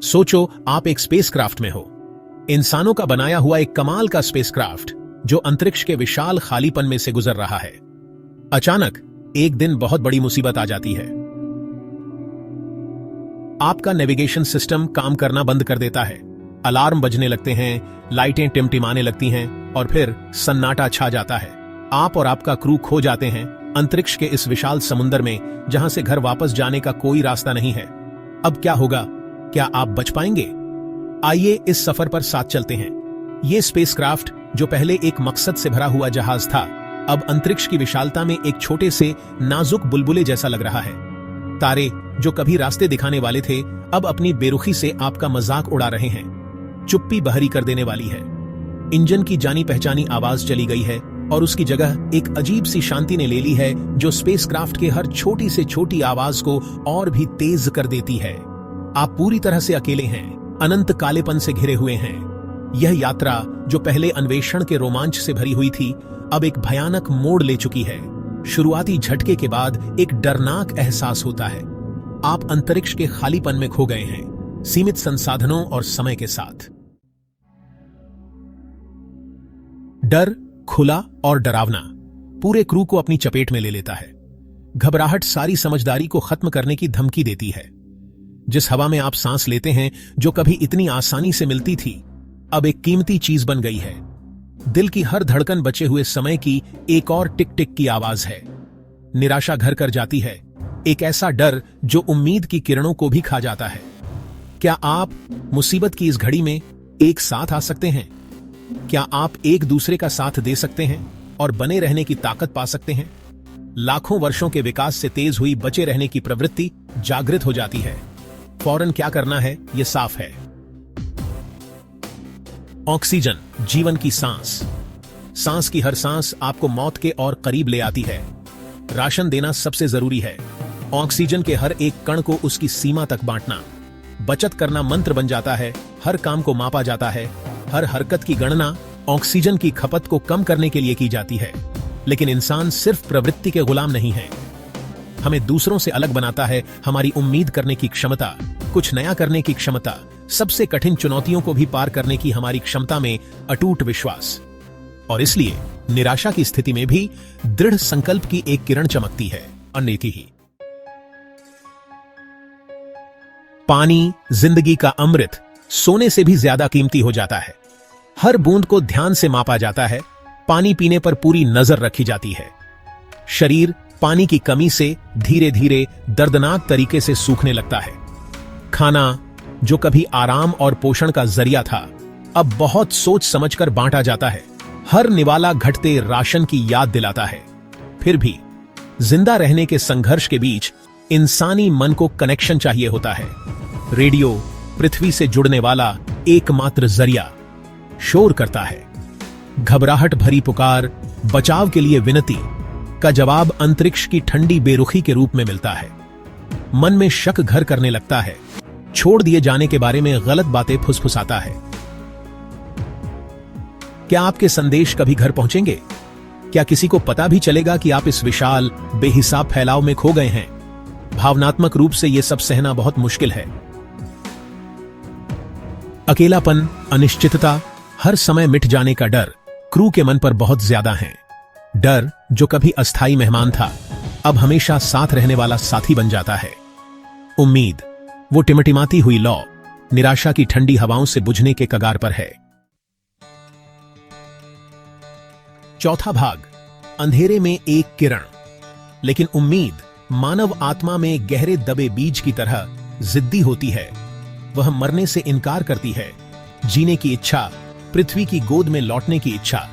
सोचो आप एक स्पेसक्राफ्ट में हो, इंसानों का बनाया हुआ एक कमाल का स्पेसक्राफ्ट जो अंतरिक्ष के विशाल खालीपन में से गुजर रहा है। अचानक एक दिन बहुत बड़ी मुसीबत आ जाती है। आपका नेविगेशन सिस्टम काम करना बंद कर देता है, अलार्म बजने लगते हैं, लाइटें टिमटिमाने लगती हैं और फिर सन्नाटा छा जाता है। आप और आपका क्रू खो जाते हैं अंतरिक्ष के इस विशाल समुद्र में जहां से घर वापस जाने का कोई रास्ता नहीं है। अब क्या होगा? क्या आप बच पाएंगे? आइए इस सफर पर साथ चलते हैं। ये स्पेसक्राफ्ट जो पहले एक मकसद से भरा हुआ जहाज था, अब अंतरिक्ष की विशालता में एक छोटे से नाजुक बुलबुले जैसा लग रहा है। तारे जो कभी रास्ते दिखाने वाले थे, अब अपनी बेरुखी से आपका मजाक उड़ा रहे हैं। चुप्पी बहरी कर देने वाली है। इंजन की जानी पहचानी आवाज चली गई है और उसकी जगह एक अजीब सी शांति ने ले ली है जो स्पेसक्राफ्ट के हर छोटी से छोटी आवाज को और भी तेज कर देती है। आप पूरी तरह से अकेले हैं, अनंत कालेपन से घिरे हुए हैं। यह यात्रा जो पहले अन्वेषण के रोमांच से भरी हुई थी, अब एक भयानक मोड़ ले चुकी है। शुरुआती झटके के बाद एक डरनाक एहसास होता है। आप अंतरिक्ष के खालीपन में खो गए हैं, सीमित संसाधनों और समय के साथ। डर खुला और डरावना पूरे क्रू को अपनी चपेट में ले लेता है। घबराहट सारी समझदारी को खत्म करने की धमकी देती है। जिस हवा में आप सांस लेते हैं, जो कभी इतनी आसानी से मिलती थी, अब एक कीमती चीज बन गई है। दिल की हर धड़कन बचे हुए समय की एक और टिक टिक की आवाज है। निराशा घर कर जाती है, एक ऐसा डर जो उम्मीद की किरणों को भी खा जाता है। क्या आप मुसीबत की इस घड़ी में एक साथ आ सकते हैं? क्या आप एक दूसरे का साथ दे सकते हैं और बने रहने की ताकत पा सकते हैं? लाखों वर्षों के विकास से तेज हुई बचे रहने की प्रवृत्ति जागृत हो जाती है। फौरन क्या करना है, यह साफ है। ऑक्सीजन, जीवन की सांस। सांस की हर सांस आपको मौत के और करीब ले आती है। राशन देना सबसे जरूरी है। ऑक्सीजन के हर एक कण को उसकी सीमा तक बांटना। बचत करना मंत्र बन जाता है। हर काम को मापा जाता है। हर हरकत की गणना ऑक्सीजन की खपत को कम करने के लिए की जाती है। लेकिन इंसान सिर्फ प्रवृत्ति के गुलाम नहीं है। हमें दूसरों से अलग बनाता है हमारी उम्मीद करने की क्षमता, कुछ नया करने की क्षमता, सबसे कठिन चुनौतियों को भी पार करने की हमारी क्षमता में अटूट विश्वास। और इसलिए निराशा की स्थिति में भी दृढ़ संकल्प की एक किरण चमकती है, अनेकी ही। पानी, जिंदगी का अमृत, सोने से भी ज्यादा कीमती हो जाता है। हर बूंद को ध्यान से मापा जाता है। पानी पीने पर पूरी नजर रखी जाती है। शरीर पानी की कमी से धीरे धीरे दर्दनाक तरीके से सूखने लगता है। खाना जो कभी आराम और पोषण का जरिया था, अब बहुत सोच समझकर बांटा जाता है। हर निवाला घटते राशन की याद दिलाता है। फिर भी जिंदा रहने के संघर्ष के बीच इंसानी मन को कनेक्शन चाहिए होता है। रेडियो पृथ्वी से जुड़ने वाला एकमात्र जरिया शोर करता है। घबराहट भरी पुकार, बचाव के लिए विनती का जवाब अंतरिक्ष की ठंडी बेरुखी के रूप में मिलता है। मन में शक घर करने लगता है। छोड़ दिए जाने के बारे में गलत बातें फुसफुसाता है। क्या आपके संदेश कभी घर पहुंचेंगे? क्या किसी को पता भी चलेगा कि आप इस विशाल बेहिसाब फैलाव में खो गए हैं? भावनात्मक रूप से यह सब सहना बहुत मुश्किल है। अकेलापन, अनिश्चितता, हर समय मिट जाने का डर क्रू के मन पर बहुत ज्यादा है। डर जो कभी अस्थाई मेहमान था, अब हमेशा साथ रहने वाला साथी बन जाता है। उम्मीद वो टिमटिमाती हुई लौ निराशा की ठंडी हवाओं से बुझने के कगार पर है। चौथा भाग, अंधेरे में एक किरण। लेकिन उम्मीद मानव आत्मा में गहरे दबे बीज की तरह जिद्दी होती है। वह मरने से इनकार करती है। जीने की इच्छा, पृथ्वी की गोद में लौटने की इच्छा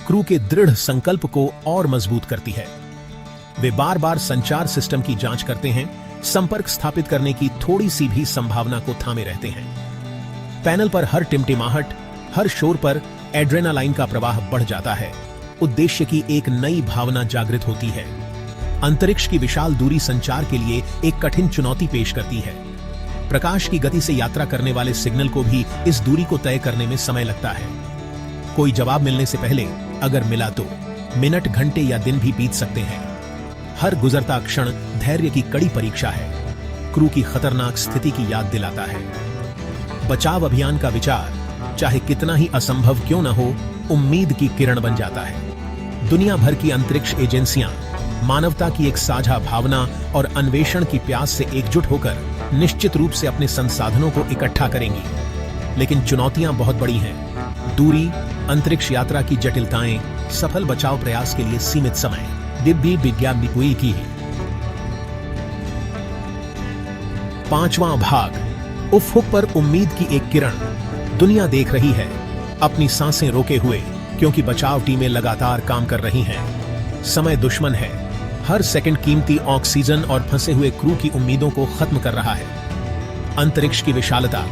क्रू के दृढ़ संकल्प को और मजबूत करती है। वे बार बार संचार सिस्टम की जांच करते हैं, संपर्क स्थापित करने की थोड़ी सी भी संभावना को थामे रहते हैं। पैनल पर हर टिमटिमाहट, हर शोर पर एड्रेनालाइन का प्रवाह बढ़ जाता है। उद्देश्य की एक नई भावना जागृत होती है। अंतरिक्ष की विशाल दूरी संचार के लिए एक कठिन चुनौती पेश करती है। प्रकाश की गति से यात्रा करने वाले सिग्नल को भी इस दूरी को तय करने में समय लगता है। कोई जवाब मिलने से पहले अगर मिला तो मिनट, घंटे या दिन भी बीत सकते हैं। हर गुजरता क्षण धैर्य की कड़ी परीक्षा है। क्रू की खतरनाक स्थिति की याद दिलाता है। बचाव अभियान का विचार, चाहे कितना ही असंभव क्यों न हो, उम्मीद की किरण बन जाता है। दुनिया भर की अंतरिक्ष एजेंसियां मानवता की एक साझा भावना और अन्वेषण की प्यास से एकजुट होकर निश्चित रूप से अपने संसाधनों को इकट्ठा करेंगी। लेकिन चुनौतियां बहुत बड़ी हैं। दूरी, अंतरिक्ष यात्रा की जटिलताएं, सफल बचाव प्रयास के लिए सीमित समय, दिव्य विज्ञान की है। 5वां भाग, उफ़क़ पर उम्मीद की एक किरण। दुनिया देख रही है, अपनी सांसें रोके हुए, क्योंकि बचाव टीमें लगातार काम कर रही हैं। समय दुश्मन है, हर सेकंड कीमती ऑक्सीजन और फंसे हुए क्रू की उम्मीदों को खत्म कर रहा है। अंतरिक्ष की विशालता,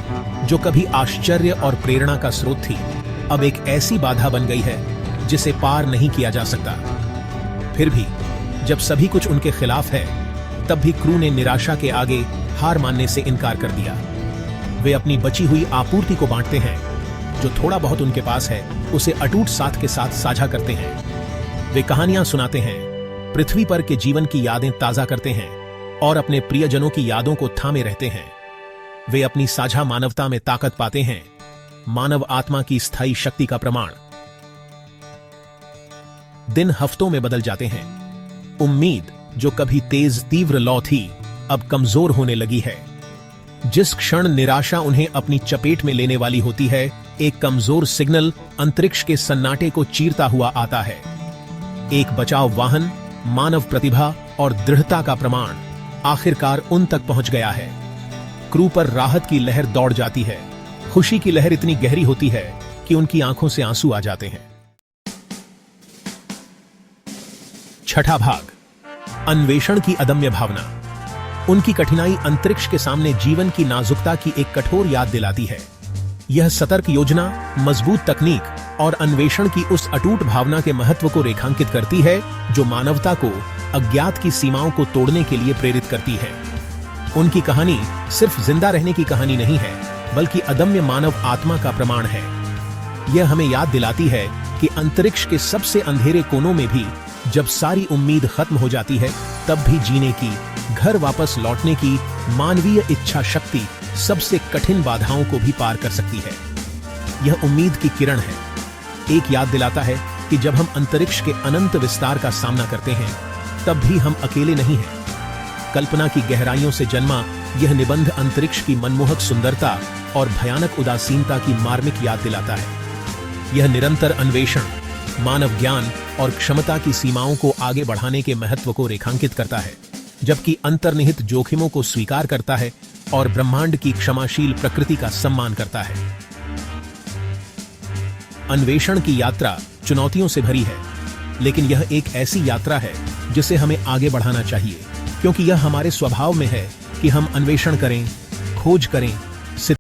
जो कभी आश्चर्य और प्रेरणा का स्रोत थी, अब एक ऐसी बाधा बन गई है जिसे पार नहीं किया जा सकता। फिर भी जब सभी कुछ उनके खिलाफ है, तब भी क्रू ने निराशा के आगे हार मानने से इनकार कर दिया। वे अपनी बची हुई आपूर्ति को बांटते हैं, जो थोड़ा बहुत उनके पास है उसे अटूट साथ के साथ साझा करते हैं। वे कहानियां सुनाते हैं, पृथ्वी पर के जीवन की यादें ताजा करते हैं और अपने प्रियजनों की यादों को थामे रहते हैं। वे अपनी साझा मानवता में ताकत पाते हैं, मानव आत्मा की स्थायी शक्ति का प्रमाण। दिन हफ्तों में बदल जाते हैं। उम्मीद, जो कभी तेज तीव्र लौ थी, अब कमजोर होने लगी है। जिस क्षण निराशा उन्हें अपनी चपेट में लेने वाली होती है, एक कमजोर सिग्नल अंतरिक्ष के सन्नाटे को चीरता हुआ आता है। एक बचाव वाहन, मानव प्रतिभा और दृढ़ता का प्रमाण आखिरकार उन तक पहुंच गया है। क्रू पर राहत की लहर दौड़ जाती है। खुशी की लहर इतनी गहरी होती है कि उनकी आंखों से आंसू आ जाते हैं। 6ठा भाग, अन्वेषण की अदम्य भावना। उनकी कठिनाई अंतरिक्ष के सामने जीवन की नाजुकता की एक कठोर याद दिलाती है। यह सतर्क योजना, मजबूत तकनीक और अन्वेषण की उस अटूट भावना के महत्व को रेखांकित करती है जो मानवता को अज्ञात की सीमाओं को तोड़ने के लिए प्रेरित करती है। उनकी कहानी सिर्फ जिंदा रहने की कहानी नहीं है, बल्कि अदम्य मानव आत्मा का प्रमाण है। यह हमें याद दिलाती है कि अंतरिक्ष के सबसे अंधेरे कोनों में भी जब सारी उम्मीद खत्म हो जाती है, तब भी जीने की, घर वापस लौटने की मानवीय इच्छा शक्ति सबसे कठिन बाधाओं को भी पार कर सकती है। यह उम्मीद की किरण है, एक याद दिलाता है कि जब हम अंतरिक्ष के अनंत विस्तार का सामना करते हैं, तब भी हम अकेले नहीं हैं। कल्पना की गहराइयों से जन्मा यह निबंध अंतरिक्ष की मनमोहक सुंदरता और भयानक उदासीनता की मार्मिक याद दिलाता है। यह निरंतर अन्वेषण, मानव ज्ञान और क्षमता की सीमाओं को आगे बढ़ाने के महत्व को रेखांकित करता है, जबकि अंतर्निहित जोखिमों को स्वीकार करता है और ब्रह्मांड की क्षमाशील प्रकृति का सम्मान करता है। अन्वेषण की यात्रा चुनौतियों से भरी है, लेकिन यह एक ऐसी यात्रा है जिसे हमें आगे बढ़ाना चाहिए, क्योंकि यह हमारे स्वभाव में है कि हम अन्वेषण करें, खोज करें